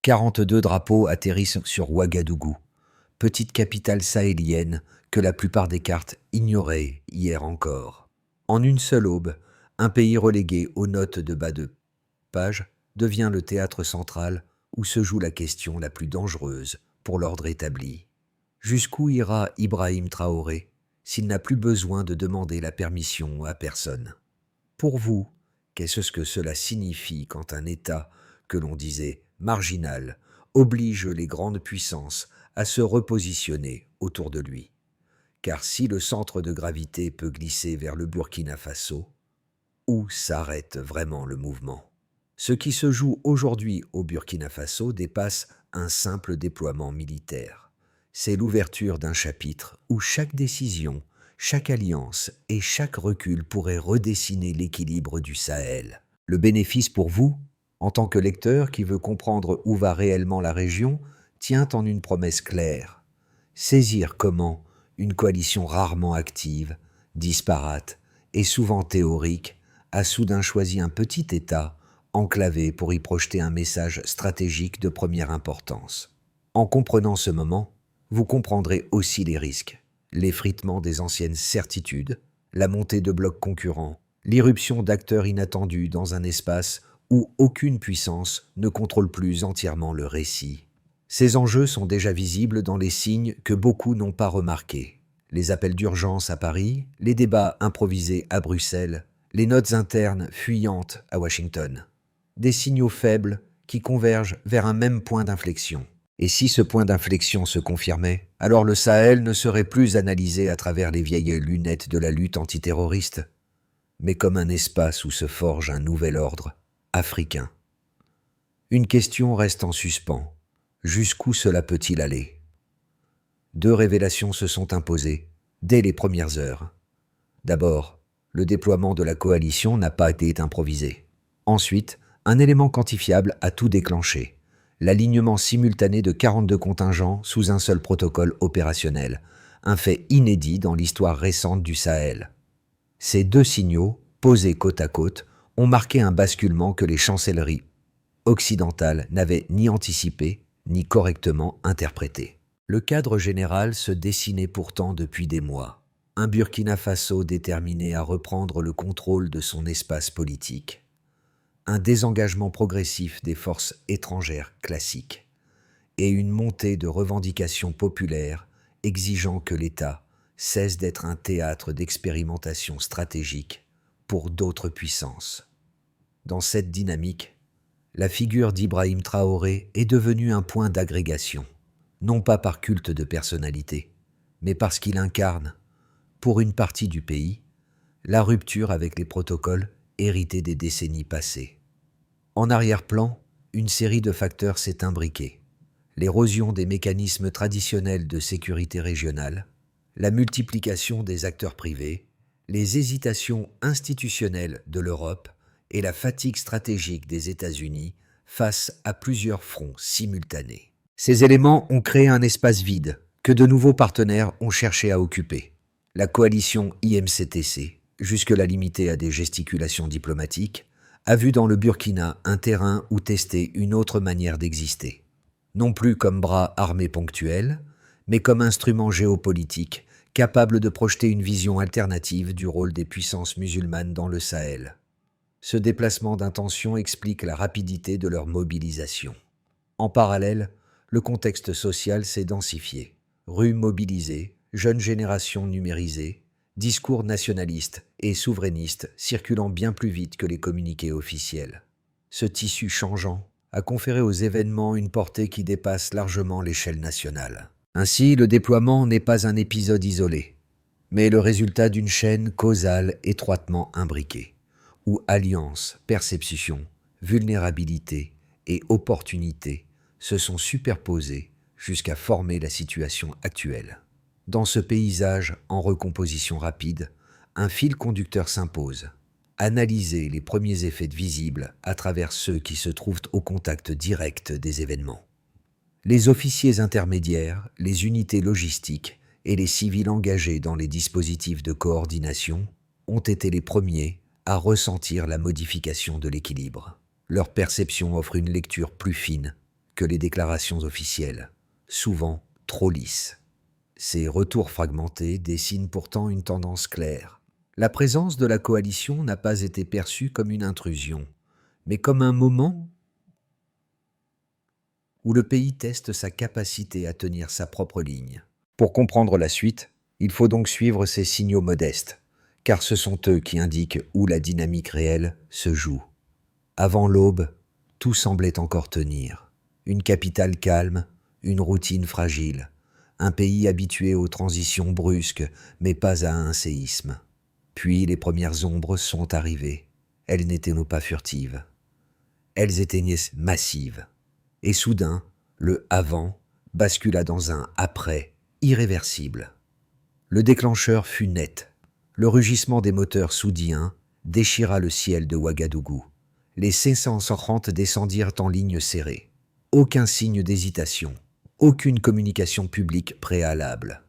42 drapeaux atterrissent sur Ouagadougou, petite capitale sahélienne que la plupart des cartes ignoraient hier encore. En une seule aube, un pays relégué aux notes de bas de page devient le théâtre central où se joue la question la plus dangereuse pour l'ordre établi. Jusqu'où ira Ibrahim Traoré s'il n'a plus besoin de demander la permission à personne? Pour vous, qu'est-ce que cela signifie quand un État, que l'on disait marginal, oblige les grandes puissances à se repositionner autour de lui? Car si le centre de gravité peut glisser vers le Burkina Faso, où s'arrête vraiment le mouvement? Ce qui se joue aujourd'hui au Burkina Faso dépasse un simple déploiement militaire. C'est l'ouverture d'un chapitre où chaque décision, chaque alliance et chaque recul pourrait redessiner l'équilibre du Sahel. Le bénéfice pour vous, en tant que lecteur qui veut comprendre où va réellement la région, tient en une promesse claire. Saisir comment une coalition rarement active, disparate et souvent théorique a soudain choisi un petit État enclavé pour y projeter un message stratégique de première importance. En comprenant ce moment, vous comprendrez aussi les risques, l'effritement des anciennes certitudes, la montée de blocs concurrents, l'irruption d'acteurs inattendus dans un espace où aucune puissance ne contrôle plus entièrement le récit. Ces enjeux sont déjà visibles dans les signes que beaucoup n'ont pas remarqués. Les appels d'urgence à Paris, les débats improvisés à Bruxelles, les notes internes fuyantes à Washington. Des signaux faibles qui convergent vers un même point d'inflexion. Et si ce point d'inflexion se confirmait, alors le Sahel ne serait plus analysé à travers les vieilles lunettes de la lutte antiterroriste, mais comme un espace où se forge un nouvel ordre africain. Une question reste en suspens. Jusqu'où cela peut-il aller? Deux révélations se sont imposées dès les premières heures. D'abord, le déploiement de la coalition n'a pas été improvisé. Ensuite, un élément quantifiable a tout déclenché. L'alignement simultané de 42 contingents sous un seul protocole opérationnel, un fait inédit dans l'histoire récente du Sahel. Ces deux signaux, posés côte à côte, ont marqué un basculement que les chancelleries occidentales n'avaient ni anticipé ni correctement interprété. Le cadre général se dessinait pourtant depuis des mois. Un Burkina Faso déterminé à reprendre le contrôle de son espace politique. Un désengagement progressif des forces étrangères classiques et une montée de revendications populaires exigeant que l'État cesse d'être un théâtre d'expérimentation stratégique pour d'autres puissances. Dans cette dynamique, la figure d'Ibrahim Traoré est devenue un point d'agrégation, non pas par culte de personnalité, mais parce qu'il incarne, pour une partie du pays, la rupture avec les protocoles hérités des décennies passées. En arrière-plan, une série de facteurs s'est imbriquée. L'érosion des mécanismes traditionnels de sécurité régionale, la multiplication des acteurs privés, les hésitations institutionnelles de l'Europe et la fatigue stratégique des États-Unis face à plusieurs fronts simultanés. Ces éléments ont créé un espace vide que de nouveaux partenaires ont cherché à occuper. La coalition IMCTC, jusque-là limitée à des gesticulations diplomatiques, a vu dans le Burkina un terrain où tester une autre manière d'exister. Non plus comme bras armé ponctuel, mais comme instrument géopolitique capable de projeter une vision alternative du rôle des puissances musulmanes dans le Sahel. Ce déplacement d'intention explique la rapidité de leur mobilisation. En parallèle, le contexte social s'est densifié. Rues mobilisées, jeunes générations numérisées, discours nationalistes et souverainistes circulant bien plus vite que les communiqués officiels. Ce tissu changeant a conféré aux événements une portée qui dépasse largement l'échelle nationale. Ainsi, le déploiement n'est pas un épisode isolé, mais le résultat d'une chaîne causale étroitement imbriquée, où alliance, perception, vulnérabilité et opportunité se sont superposées jusqu'à former la situation actuelle. Dans ce paysage en recomposition rapide, un fil conducteur s'impose. Analyser les premiers effets visibles à travers ceux qui se trouvent au contact direct des événements. Les officiers intermédiaires, les unités logistiques et les civils engagés dans les dispositifs de coordination ont été les premiers à ressentir la modification de l'équilibre. Leur perception offre une lecture plus fine que les déclarations officielles, souvent trop lisses. Ces retours fragmentés dessinent pourtant une tendance claire. La présence de la coalition n'a pas été perçue comme une intrusion, mais comme un moment où le pays teste sa capacité à tenir sa propre ligne. Pour comprendre la suite, il faut donc suivre ces signaux modestes, car ce sont eux qui indiquent où la dynamique réelle se joue. Avant l'aube, tout semblait encore tenir. Une capitale calme, une routine fragile, un pays habitué aux transitions brusques, mais pas à un séisme. Puis les premières ombres sont arrivées. Elles n'étaient pas furtives. Elles étaient massives. Et soudain, le « avant » bascula dans un « après » irréversible. Le déclencheur fut net. Le rugissement des moteurs soudiens déchira le ciel de Ouagadougou. Les C-130 descendirent en ligne serrée. Aucun signe d'hésitation, aucune communication publique préalable.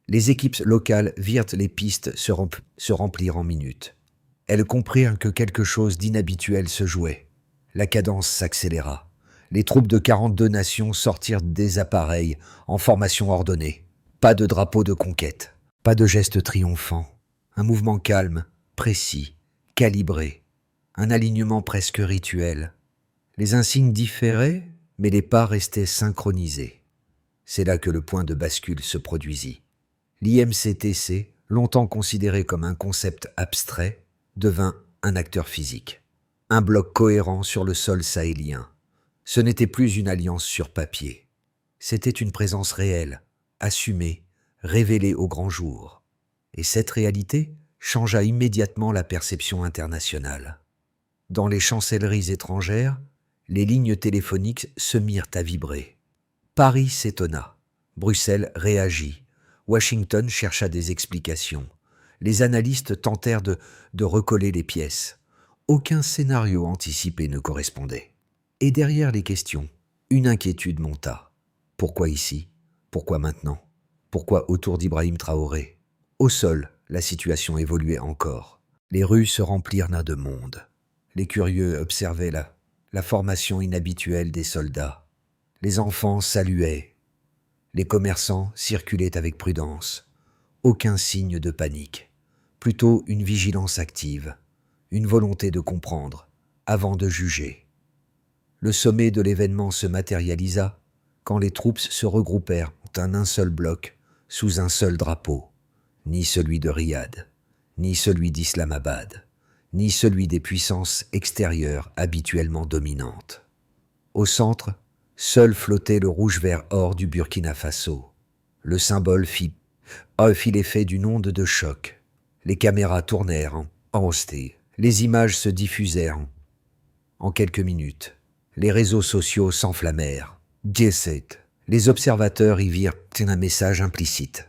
Les équipes locales virent les pistes se remplir en minutes. Elles comprirent que quelque chose d'inhabituel se jouait. La cadence s'accéléra. Les troupes de 42 nations sortirent des appareils en formation ordonnée. Pas de drapeau de conquête, pas de geste triomphant. Un mouvement calme, précis, calibré. Un alignement presque rituel. Les insignes différaient, mais les pas restaient synchronisés. C'est là que le point de bascule se produisit. L'IMCTC, longtemps considéré comme un concept abstrait, devint un acteur physique. Un bloc cohérent sur le sol sahélien. Ce n'était plus une alliance sur papier. C'était une présence réelle, assumée, révélée au grand jour. Et cette réalité changea immédiatement la perception internationale. Dans les chancelleries étrangères, les lignes téléphoniques se mirent à vibrer. Paris s'étonna, Bruxelles réagit, Washington chercha des explications. Les analystes tentèrent de recoller les pièces. Aucun scénario anticipé ne correspondait. Et derrière les questions, une inquiétude monta. Pourquoi ici? Pourquoi maintenant? Pourquoi autour d'Ibrahim Traoré? Au sol, la situation évoluait encore. Les rues se remplirent de monde. Les curieux observaient la formation inhabituelle des soldats. Les enfants saluaient. Les commerçants circulaient avec prudence. Aucun signe de panique. Plutôt une vigilance active, une volonté de comprendre, avant de juger. Le sommet de l'événement se matérialisa quand les troupes se regroupèrent en un seul bloc, sous un seul drapeau. Ni celui de Riyad, ni celui d'Islamabad, ni celui des puissances extérieures habituellement dominantes. Au centre, seul flottait le rouge-vert-or du Burkina Faso. Le symbole fit l'effet d'une onde de choc. Les caméras tournèrent en hostie. Les images se diffusèrent en quelques minutes. Les réseaux sociaux s'enflammèrent. Les observateurs y virent un message implicite.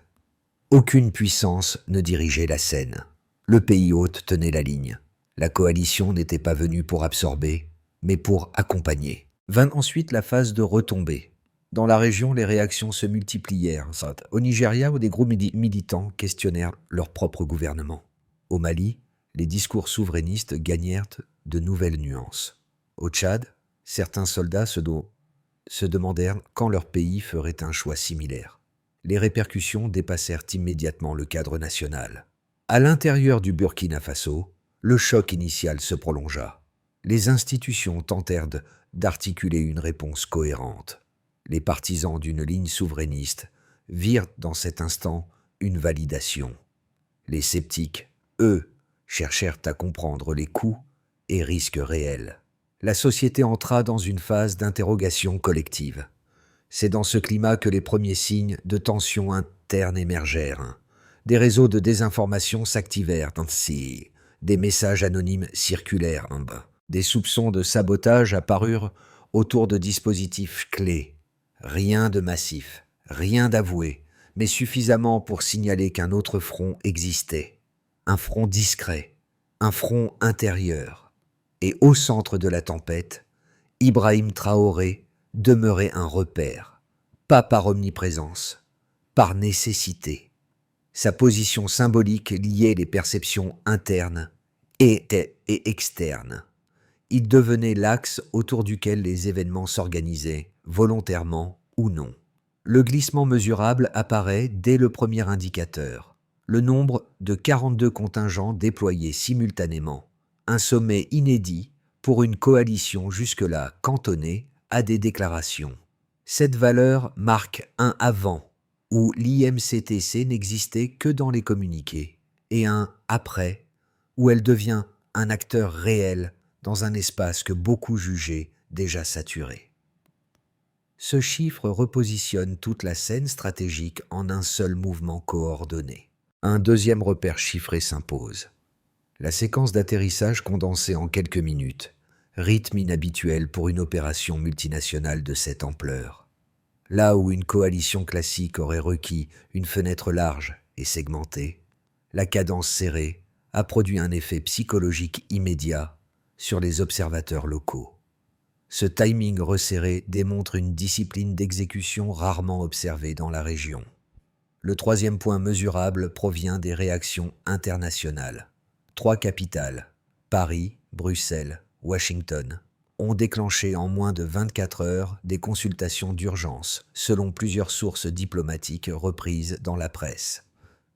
Aucune puissance ne dirigeait la scène. Le pays hôte tenait la ligne. La coalition n'était pas venue pour absorber, mais pour accompagner. Vint ensuite la phase de retombée. Dans la région, les réactions se multiplièrent. Au Nigeria, où des groupes militants questionnèrent leur propre gouvernement. Au Mali, les discours souverainistes gagnèrent de nouvelles nuances. Au Tchad, certains soldats se demandèrent quand leur pays ferait un choix similaire. Les répercussions dépassèrent immédiatement le cadre national. À l'intérieur du Burkina Faso, le choc initial se prolongea. Les institutions tentèrent d'articuler une réponse cohérente. Les partisans d'une ligne souverainiste virent dans cet instant une validation. Les sceptiques, eux, cherchèrent à comprendre les coûts et risques réels. La société entra dans une phase d'interrogation collective. C'est dans ce climat que les premiers signes de tension interne émergèrent. Des réseaux de désinformation s'activèrent ainsi. Des messages anonymes circulèrent. Des soupçons de sabotage apparurent autour de dispositifs clés. Rien de massif, rien d'avoué, mais suffisamment pour signaler qu'un autre front existait. Un front discret, un front intérieur. Et au centre de la tempête, Ibrahim Traoré demeurait un repère, pas par omniprésence, par nécessité. Sa position symbolique liait les perceptions internes et externes. Il devenait l'axe autour duquel les événements s'organisaient volontairement ou non. Le glissement mesurable apparaît dès le premier indicateur, le nombre de 42 contingents déployés simultanément, un sommet inédit pour une coalition jusque-là cantonnée à des déclarations. Cette valeur marque un avant, où l'IMCTC n'existait que dans les communiqués, et un après, où elle devient un acteur réel dans un espace que beaucoup jugeaient déjà saturé. Ce chiffre repositionne toute la scène stratégique en un seul mouvement coordonné. Un deuxième repère chiffré s'impose. La séquence d'atterrissage condensée en quelques minutes, rythme inhabituel pour une opération multinationale de cette ampleur. Là où une coalition classique aurait requis une fenêtre large et segmentée, la cadence serrée a produit un effet psychologique immédiat sur les observateurs locaux. Ce timing resserré démontre une discipline d'exécution rarement observée dans la région. Le troisième point mesurable provient des réactions internationales. 3 capitales, Paris, Bruxelles, Washington, ont déclenché en moins de 24 heures des consultations d'urgence, selon plusieurs sources diplomatiques reprises dans la presse.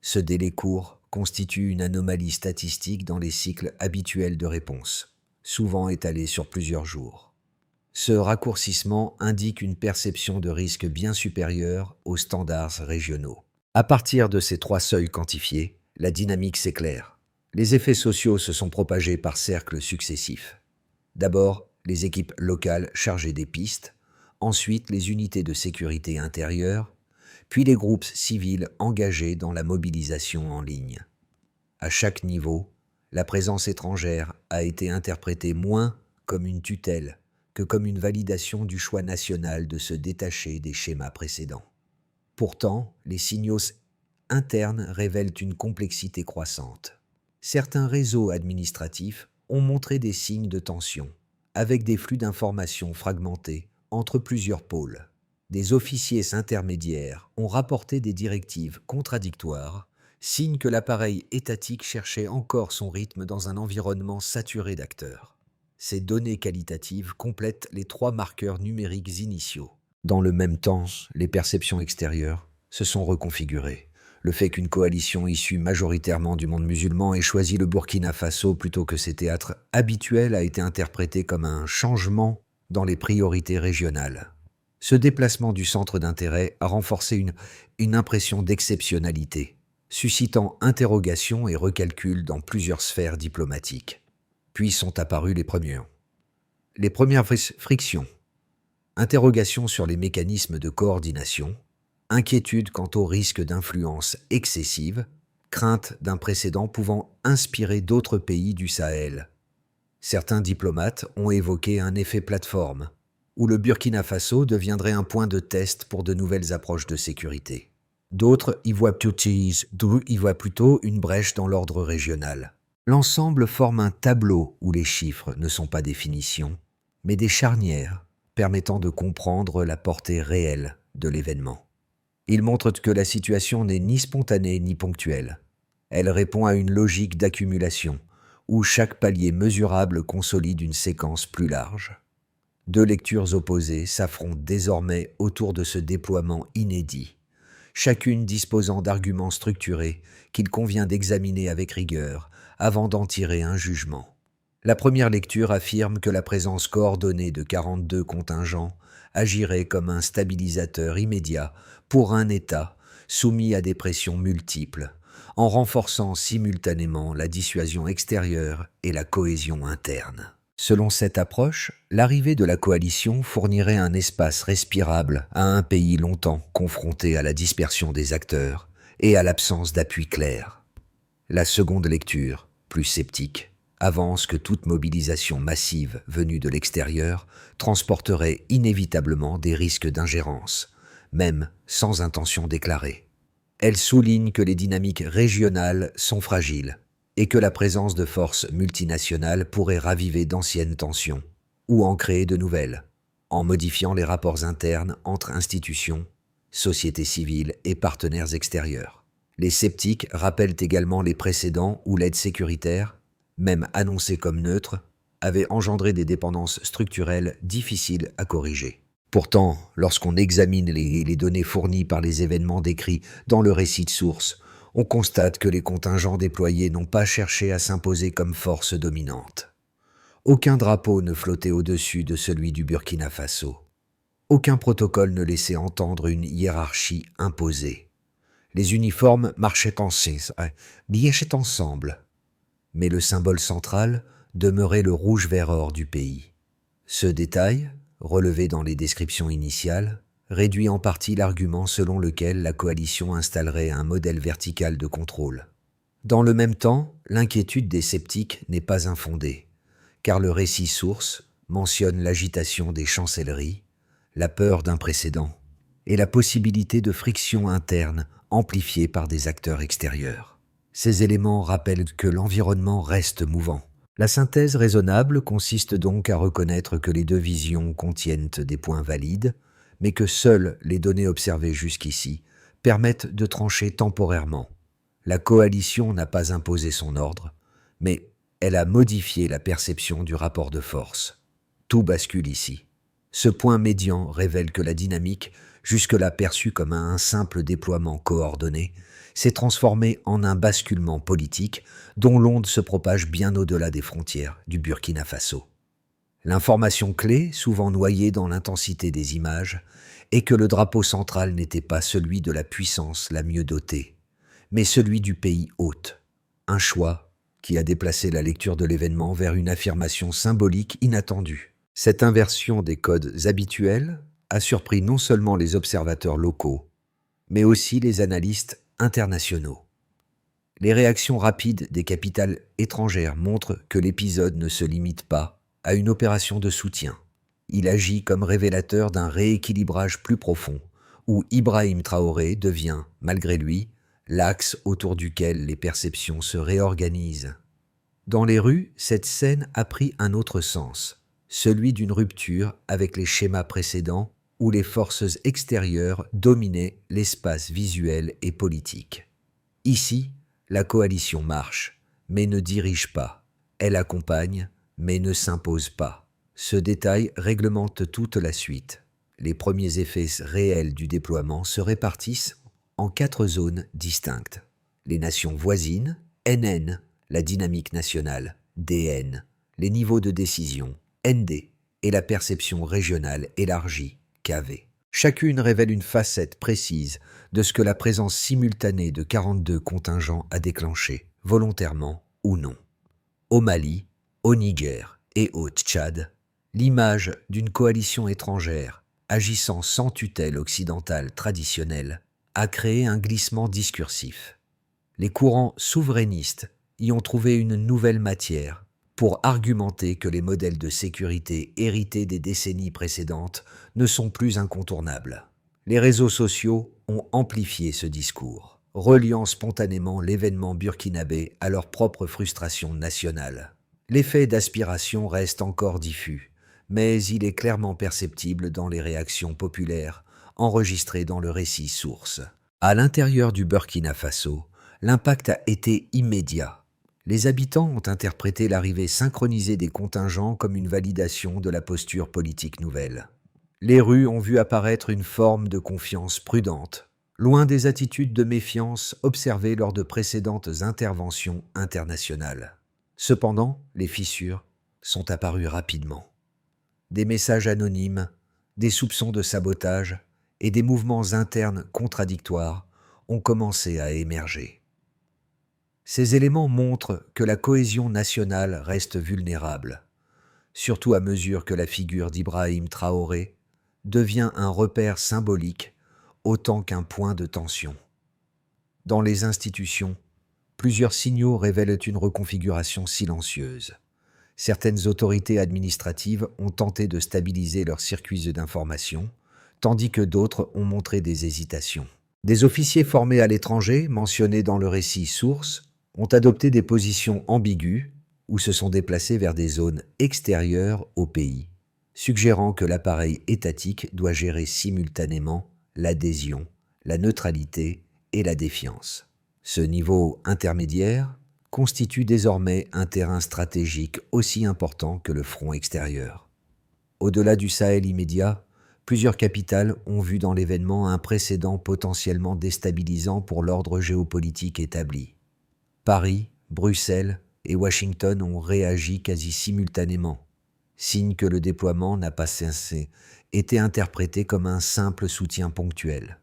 Ce délai court constitue une anomalie statistique dans les cycles habituels de réponse, souvent étalés sur plusieurs jours. Ce raccourcissement indique une perception de risque bien supérieure aux standards régionaux. À partir de ces 3 seuils quantifiés, la dynamique s'éclaire. Les effets sociaux se sont propagés par cercles successifs. D'abord, les équipes locales chargées des pistes, ensuite les unités de sécurité intérieure, puis les groupes civils engagés dans la mobilisation en ligne. À chaque niveau, la présence étrangère a été interprétée moins comme une tutelle que comme une validation du choix national de se détacher des schémas précédents. Pourtant, les signaux internes révèlent une complexité croissante. Certains réseaux administratifs ont montré des signes de tension, avec des flux d'informations fragmentés entre plusieurs pôles. Des officiers intermédiaires ont rapporté des directives contradictoires, signe que l'appareil étatique cherchait encore son rythme dans un environnement saturé d'acteurs. Ces données qualitatives complètent les 3 marqueurs numériques initiaux. Dans le même temps, les perceptions extérieures se sont reconfigurées. Le fait qu'une coalition issue majoritairement du monde musulman ait choisi le Burkina Faso plutôt que ses théâtres habituels a été interprété comme un changement dans les priorités régionales. Ce déplacement du centre d'intérêt a renforcé une impression d'exceptionnalité, suscitant interrogations et recalculs dans plusieurs sphères diplomatiques. Puis sont apparues les premières frictions, interrogations sur les mécanismes de coordination, inquiétude quant au risque d'influence excessive, crainte d'un précédent pouvant inspirer d'autres pays du Sahel. Certains diplomates ont évoqué un effet plateforme, où le Burkina Faso deviendrait un point de test pour de nouvelles approches de sécurité. D'autres y voient plutôt une brèche dans l'ordre régional. L'ensemble forme un tableau où les chiffres ne sont pas des finitions, mais des charnières permettant de comprendre la portée réelle de l'événement. Il montre que la situation n'est ni spontanée ni ponctuelle. Elle répond à une logique d'accumulation, où chaque palier mesurable consolide une séquence plus large. 2 lectures opposées s'affrontent désormais autour de ce déploiement inédit, chacune disposant d'arguments structurés qu'il convient d'examiner avec rigueur avant d'en tirer un jugement. La première lecture affirme que la présence coordonnée de 42 contingents agirait comme un stabilisateur immédiat pour un État soumis à des pressions multiples, en renforçant simultanément la dissuasion extérieure et la cohésion interne. Selon cette approche, l'arrivée de la coalition fournirait un espace respirable à un pays longtemps confronté à la dispersion des acteurs et à l'absence d'appui clair. La seconde lecture, plus sceptique, avance que toute mobilisation massive venue de l'extérieur transporterait inévitablement des risques d'ingérence, même sans intention déclarée. Elle souligne que les dynamiques régionales sont fragiles et que la présence de forces multinationales pourrait raviver d'anciennes tensions ou en créer de nouvelles, en modifiant les rapports internes entre institutions, sociétés civiles et partenaires extérieurs. Les sceptiques rappellent également les précédents où l'aide sécuritaire, même annoncée comme neutre, avait engendré des dépendances structurelles difficiles à corriger. Pourtant, lorsqu'on examine les données fournies par les événements décrits dans le récit de source, on constate que les contingents déployés n'ont pas cherché à s'imposer comme force dominante. Aucun drapeau ne flottait au-dessus de celui du Burkina Faso. Aucun protocole ne laissait entendre une hiérarchie imposée. Les uniformes marchaient ensemble, mais le symbole central demeurait le rouge vert or du pays. Ce détail, relevé dans les descriptions initiales, réduit en partie l'argument selon lequel la coalition installerait un modèle vertical de contrôle. Dans le même temps, l'inquiétude des sceptiques n'est pas infondée, car le récit source mentionne l'agitation des chancelleries, la peur d'un précédent et la possibilité de frictions internes amplifiées par des acteurs extérieurs. Ces éléments rappellent que l'environnement reste mouvant. La synthèse raisonnable consiste donc à reconnaître que les deux visions contiennent des points valides, mais que seules les données observées jusqu'ici permettent de trancher temporairement. La coalition n'a pas imposé son ordre, mais elle a modifié la perception du rapport de force. Tout bascule ici. Ce point médian révèle que la dynamique, jusque-là perçue comme un simple déploiement coordonné, s'est transformée en un basculement politique dont l'onde se propage bien au-delà des frontières du Burkina Faso. L'information clé, souvent noyée dans l'intensité des images, est que le drapeau central n'était pas celui de la puissance la mieux dotée, mais celui du pays hôte. Un choix qui a déplacé la lecture de l'événement vers une affirmation symbolique inattendue. Cette inversion des codes habituels a surpris non seulement les observateurs locaux, mais aussi les analystes internationaux. Les réactions rapides des capitales étrangères montrent que l'épisode ne se limite pas à une opération de soutien. Il agit comme révélateur d'un rééquilibrage plus profond, où Ibrahim Traoré devient, malgré lui, l'axe autour duquel les perceptions se réorganisent. Dans les rues, cette scène a pris un autre sens, celui d'une rupture avec les schémas précédents où les forces extérieures dominaient l'espace visuel et politique. Ici, la coalition marche, mais ne dirige pas. Elle accompagne, mais ne s'impose pas. Ce détail réglemente toute la suite. Les premiers effets réels du déploiement se répartissent en 4 zones distinctes. Les nations voisines, NN, la dynamique nationale, DN, les niveaux de décision, ND, et la perception régionale élargie, KV. Chacune révèle une facette précise de ce que la présence simultanée de 42 contingents a déclenché, volontairement ou non. Au Mali, au Niger et au Tchad, l'image d'une coalition étrangère agissant sans tutelle occidentale traditionnelle a créé un glissement discursif. Les courants souverainistes y ont trouvé une nouvelle matière pour argumenter que les modèles de sécurité hérités des décennies précédentes ne sont plus incontournables. Les réseaux sociaux ont amplifié ce discours, reliant spontanément l'événement burkinabé à leur propre frustration nationale. L'effet d'aspiration reste encore diffus, mais il est clairement perceptible dans les réactions populaires enregistrées dans le récit source. À l'intérieur du Burkina Faso, l'impact a été immédiat. Les habitants ont interprété l'arrivée synchronisée des contingents comme une validation de la posture politique nouvelle. Les rues ont vu apparaître une forme de confiance prudente, loin des attitudes de méfiance observées lors de précédentes interventions internationales. Cependant, les fissures sont apparues rapidement. Des messages anonymes, des soupçons de sabotage et des mouvements internes contradictoires ont commencé à émerger. Ces éléments montrent que la cohésion nationale reste vulnérable, surtout à mesure que la figure d'Ibrahim Traoré devient un repère symbolique autant qu'un point de tension. Dans les institutions, plusieurs signaux révèlent une reconfiguration silencieuse. Certaines autorités administratives ont tenté de stabiliser leurs circuits d'information, tandis que d'autres ont montré des hésitations. Des officiers formés à l'étranger, mentionnés dans le récit source, ont adopté des positions ambiguës ou se sont déplacés vers des zones extérieures au pays, suggérant que l'appareil étatique doit gérer simultanément l'adhésion, la neutralité et la défiance. Ce niveau intermédiaire constitue désormais un terrain stratégique aussi important que le front extérieur. Au-delà du Sahel immédiat, Plusieurs capitales ont vu dans l'événement un précédent potentiellement déstabilisant pour l'ordre géopolitique établi. Paris, Bruxelles et Washington ont réagi quasi simultanément, signe que le déploiement n'a pas cessé, été interprété comme un simple soutien ponctuel.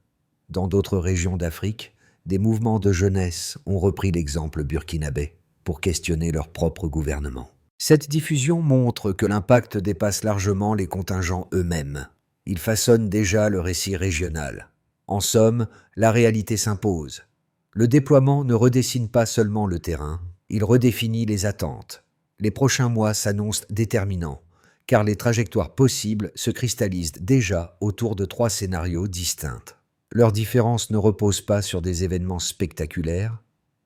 Dans d'autres régions d'Afrique, des mouvements de jeunesse ont repris l'exemple burkinabé pour questionner leur propre gouvernement. Cette diffusion montre que l'impact dépasse largement les contingents eux-mêmes. Ils façonnent déjà le récit régional. En somme, la réalité s'impose. Le déploiement ne redessine pas seulement le terrain, il redéfinit les attentes. Les prochains mois s'annoncent déterminants, car les trajectoires possibles se cristallisent déjà autour de 3 scénarios distincts. Leurs différences ne reposent pas sur des événements spectaculaires,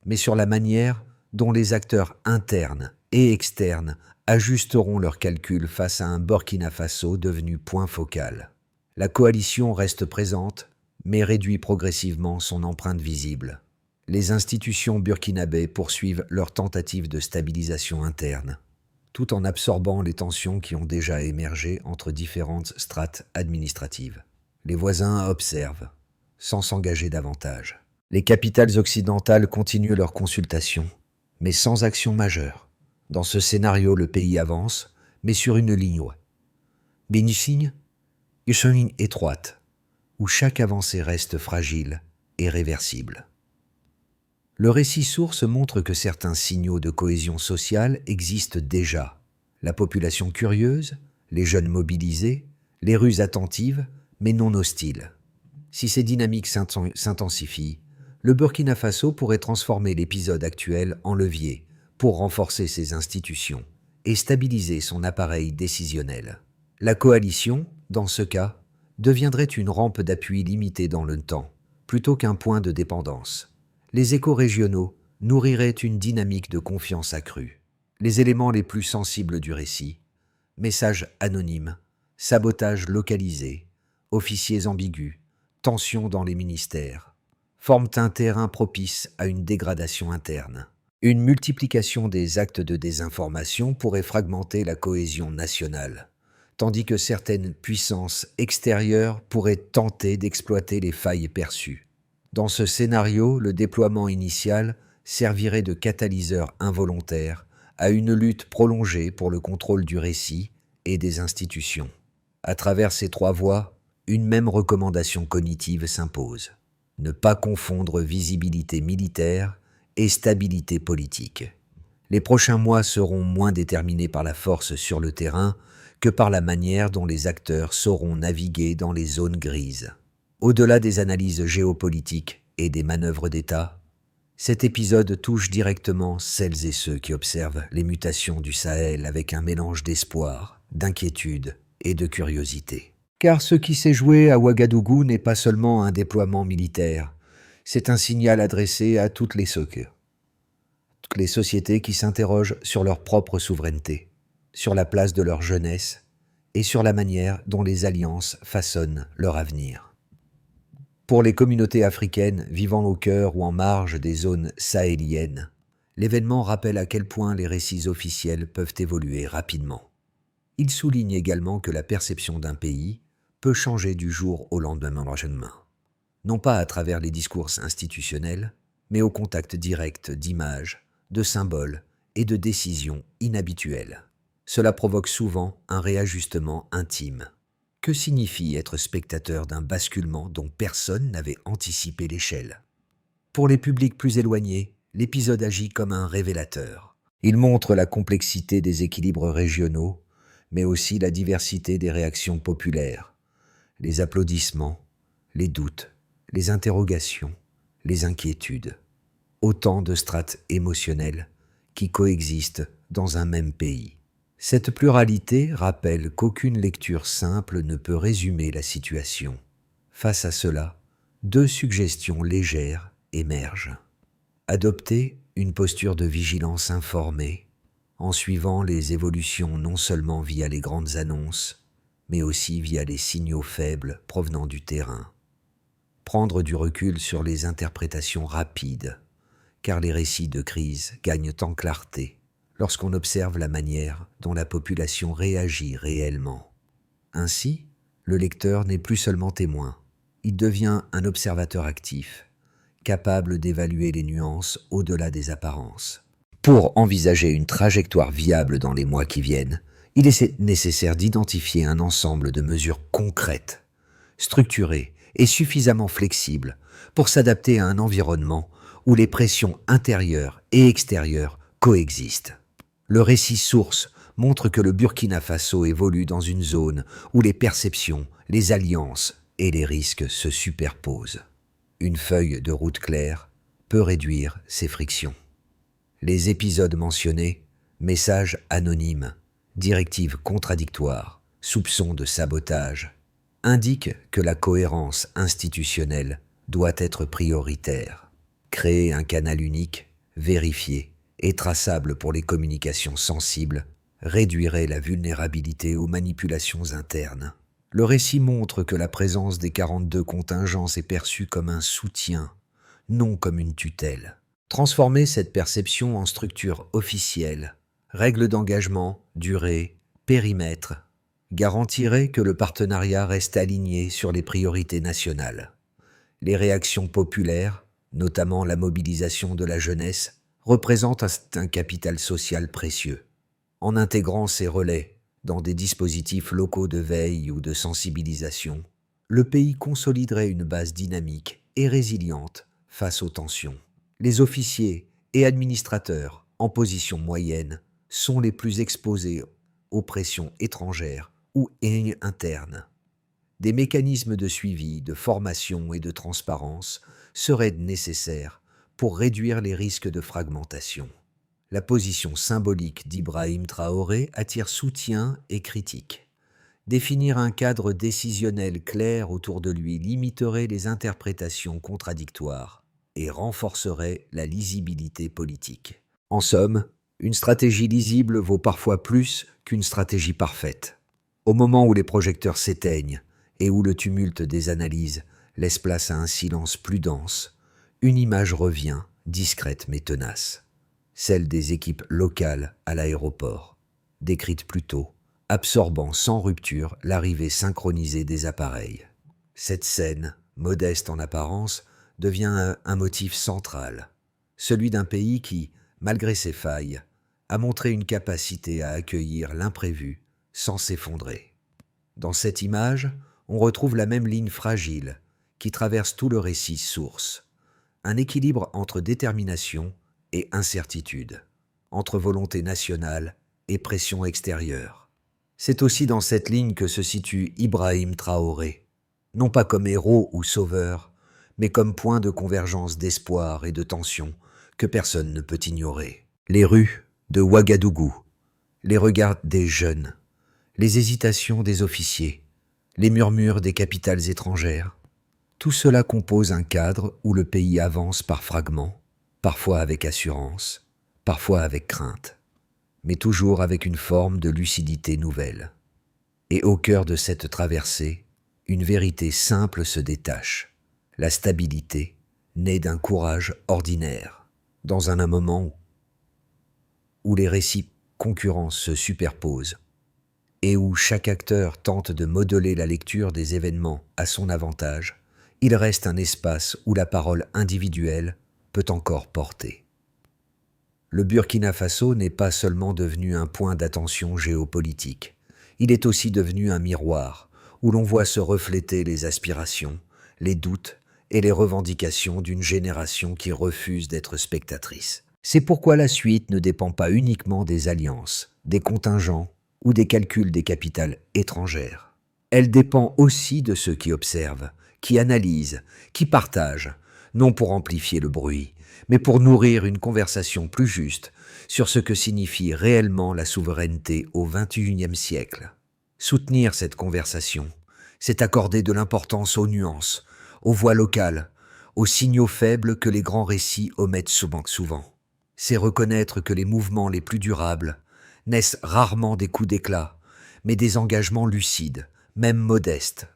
mais sur la manière dont les acteurs internes et externes ajusteront leurs calculs face à un Burkina Faso devenu point focal. La coalition reste présente, mais réduit progressivement son empreinte visible. Les institutions burkinabées poursuivent leurs tentatives de stabilisation interne, tout en absorbant les tensions qui ont déjà émergé entre différentes strates administratives. Les voisins observent, sans s'engager davantage. Les capitales occidentales continuent leurs consultations, mais sans action majeure. Dans ce scénario, le pays avance, mais sur une ligne bénigne, une ligne étroite, où chaque avancée reste fragile et réversible. Le récit source montre que certains signaux de cohésion sociale existent déjà. La population curieuse, les jeunes mobilisés, les rues attentives, mais non hostiles. Si ces dynamiques s'intensifient, le Burkina Faso pourrait transformer l'épisode actuel en levier pour renforcer ses institutions et stabiliser son appareil décisionnel. La coalition, dans ce cas, deviendrait une rampe d'appui limitée dans le temps, plutôt qu'un point de dépendance. Les échos régionaux nourriraient une dynamique de confiance accrue. Les éléments les plus sensibles du récit, messages anonymes, sabotages localisés, officiers ambigus, tensions dans les ministères, forment un terrain propice à une dégradation interne. Une multiplication des actes de désinformation pourrait fragmenter la cohésion nationale, tandis que certaines puissances extérieures pourraient tenter d'exploiter les failles perçues. Dans ce scénario, le déploiement initial servirait de catalyseur involontaire à une lutte prolongée pour le contrôle du récit et des institutions. À travers ces 3 voies, une même recommandation cognitive s'impose. Ne pas confondre visibilité militaire et stabilité politique. Les prochains mois seront moins déterminés par la force sur le terrain que par la manière dont les acteurs sauront naviguer dans les zones grises. Au-delà des analyses géopolitiques et des manœuvres d'État, cet épisode touche directement celles et ceux qui observent les mutations du Sahel avec un mélange d'espoir, d'inquiétude et de curiosité. Car ce qui s'est joué à Ouagadougou n'est pas seulement un déploiement militaire, c'est un signal adressé à toutes les sociétés qui s'interrogent sur leur propre souveraineté, sur la place de leur jeunesse et sur la manière dont les alliances façonnent leur avenir. Pour les communautés africaines vivant au cœur ou en marge des zones sahéliennes, l'événement rappelle à quel point les récits officiels peuvent évoluer rapidement. Il souligne également que la perception d'un pays peut changer du jour au lendemain, non pas à travers les discours institutionnels, mais au contact direct d'images, de symboles et de décisions inhabituelles. Cela provoque souvent un réajustement intime. Que signifie être spectateur d'un basculement dont personne n'avait anticipé l'échelle? Pour les publics plus éloignés, l'épisode agit comme un révélateur. Il montre la complexité des équilibres régionaux, mais aussi la diversité des réactions populaires, les applaudissements, les doutes, les interrogations, les inquiétudes. Autant de strates émotionnelles qui coexistent dans un même pays. Cette pluralité rappelle qu'aucune lecture simple ne peut résumer la situation. Face à cela, 2 suggestions légères émergent. Adopter une posture de vigilance informée, en suivant les évolutions non seulement via les grandes annonces, mais aussi via les signaux faibles provenant du terrain. Prendre du recul sur les interprétations rapides, car les récits de crise gagnent en clarté lorsqu'on observe la manière dont la population réagit réellement. Ainsi, Le lecteur n'est plus seulement témoin, il devient un observateur actif, capable d'évaluer les nuances au-delà des apparences. Pour envisager une trajectoire viable dans les mois qui viennent, il est nécessaire d'identifier un ensemble de mesures concrètes, structurées et suffisamment flexibles pour s'adapter à un environnement où les pressions intérieures et extérieures coexistent. Le récit source montre que le Burkina Faso évolue dans une zone où les perceptions, les alliances et les risques se superposent. Une feuille de route claire peut réduire ces frictions. Les épisodes mentionnés, messages anonymes, directives contradictoires, soupçons de sabotage, indiquent que la cohérence institutionnelle doit être prioritaire. Créer un canal unique, vérifié et traçable pour les communications sensibles réduirait la vulnérabilité aux manipulations internes. Le récit montre que la présence des 42 contingences est perçue comme un soutien, non comme une tutelle. Transformer cette perception en structure officielle, règles d'engagement, durée, périmètre, garantirait que le partenariat reste aligné sur les priorités nationales. Les réactions populaires, notamment la mobilisation de la jeunesse, représentent un capital social précieux. En intégrant ces relais dans des dispositifs locaux de veille ou de sensibilisation, le pays consoliderait une base dynamique et résiliente face aux tensions. Les officiers et administrateurs en position moyenne sont les plus exposés aux pressions étrangères ou internes. Des mécanismes de suivi, de formation et de transparence seraient nécessaires pour réduire les risques de fragmentation. La position symbolique d'Ibrahim Traoré attire soutien et critique. Définir un cadre décisionnel clair autour de lui limiterait les interprétations contradictoires et renforcerait la lisibilité politique. En somme, une stratégie lisible vaut parfois plus qu'une stratégie parfaite. Au moment où les projecteurs s'éteignent et où le tumulte des analyses laisse place à un silence plus dense, une image revient, discrète mais tenace. Celle des équipes locales à l'aéroport, décrite plus tôt, absorbant sans rupture l'arrivée synchronisée des appareils. Cette scène, modeste en apparence, devient un motif central, celui d'un pays qui, malgré ses failles, a montré une capacité à accueillir l'imprévu sans s'effondrer. Dans cette image, on retrouve la même ligne fragile qui traverse tout le récit source, un équilibre entre détermination et incertitude, entre volonté nationale et pression extérieure. C'est aussi dans cette ligne que se situe Ibrahim Traoré, non pas comme héros ou sauveur, mais comme point de convergence d'espoir et de tension que personne ne peut ignorer. Les rues de Ouagadougou, les regards des jeunes, les hésitations des officiers, les murmures des capitales étrangères, tout cela compose un cadre où le pays avance par fragments, parfois avec assurance, parfois avec crainte, mais toujours avec une forme de lucidité nouvelle. Et au cœur de cette traversée, une vérité simple se détache. La stabilité naît d'un courage ordinaire, dans un moment où les récits concurrents se superposent et où chaque acteur tente de modeler la lecture des événements à son avantage, il reste un espace où la parole individuelle peut encore porter. Le Burkina Faso n'est pas seulement devenu un point d'attention géopolitique, il est aussi devenu un miroir où l'on voit se refléter les aspirations, les doutes et les revendications d'une génération qui refuse d'être spectatrice. C'est pourquoi la suite ne dépend pas uniquement des alliances, des contingents ou des calculs des capitales étrangères. Elle dépend aussi de ceux qui observent, qui analysent, qui partagent, non pour amplifier le bruit, mais pour nourrir une conversation plus juste sur ce que signifie réellement la souveraineté au XXIe siècle. Soutenir cette conversation, c'est accorder de l'importance aux nuances, aux voix locales, aux signaux faibles que les grands récits omettent souvent. C'est reconnaître que les mouvements les plus durables naissent rarement des coups d'éclat, mais des engagements lucides, même modestes,